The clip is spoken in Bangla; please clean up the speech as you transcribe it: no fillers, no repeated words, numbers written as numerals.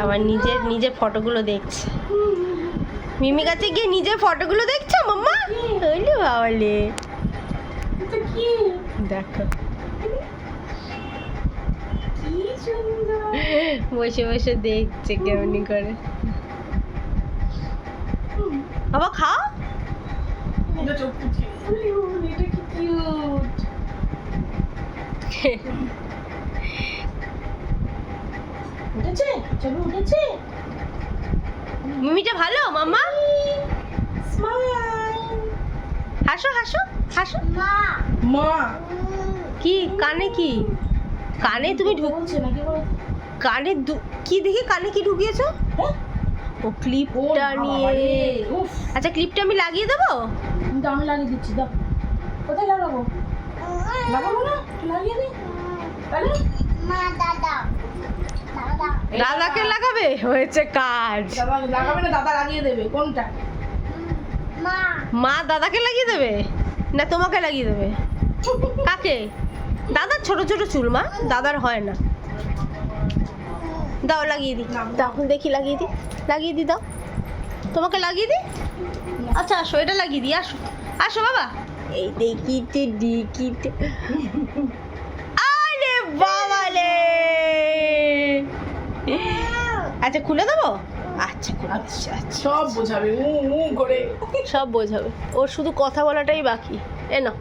আবার নিজের ফটোগুলো দেখছে। মিমি কাছে গিয়ে নিজের ফটোগুলো দেখছো মাম্মা? ওলে বাবালে, দেখো বসে বসে দেখছে কেমনি করে। বাবা খাও। উঠেছে, চলো উঠেছে। মিমিটা ভালো মাম্মা? হাসো হাসো হাসো। মা কি কানে কি? কানে তুমি বলছে নাকি বলো? কানে কি দেখি কানে কি ঢুকিয়েছো? ও ক্লিপটা নিয়ে। আচ্ছা ক্লিপটা আমি লাগিয়ে দেবো? কিন্তু আমি লাগিয়ে দিচ্ছি, দাও। কোথায় লাগাবো? লাগাবো না, লাগিয়ে দিই তাহলে। দাদাকে লাগাবে, হয়েছে কাজ। দাদা লাগাবে না, দাদা লাগিয়ে দেবে। কোনটা? মা দাদাকে লাগিয়ে দেবে না তোমাকে লাগিয়ে দেবে? কাকে? দাদার ছোট ছোট চুল মা, দাদার হয় না। দাও লাগিয়ে দিই, দাও দেখি লাগিয়ে দিই, লাগিয়ে দিই, দাও তোমাকে লাগিয়ে দিই। আচ্ছা আসো, এটা লাগিয়ে দিই, আসো আসো বাবা। এই দেখিতে দেখিতে, আরে বাবা রে। আচ্ছা খুলে দেবো? আচ্ছা আচ্ছা আচ্ছা, সব বোঝাবে উ উ করে। সব বোঝাবে, ওর শুধু কথা বলাটাই বাকি। এ না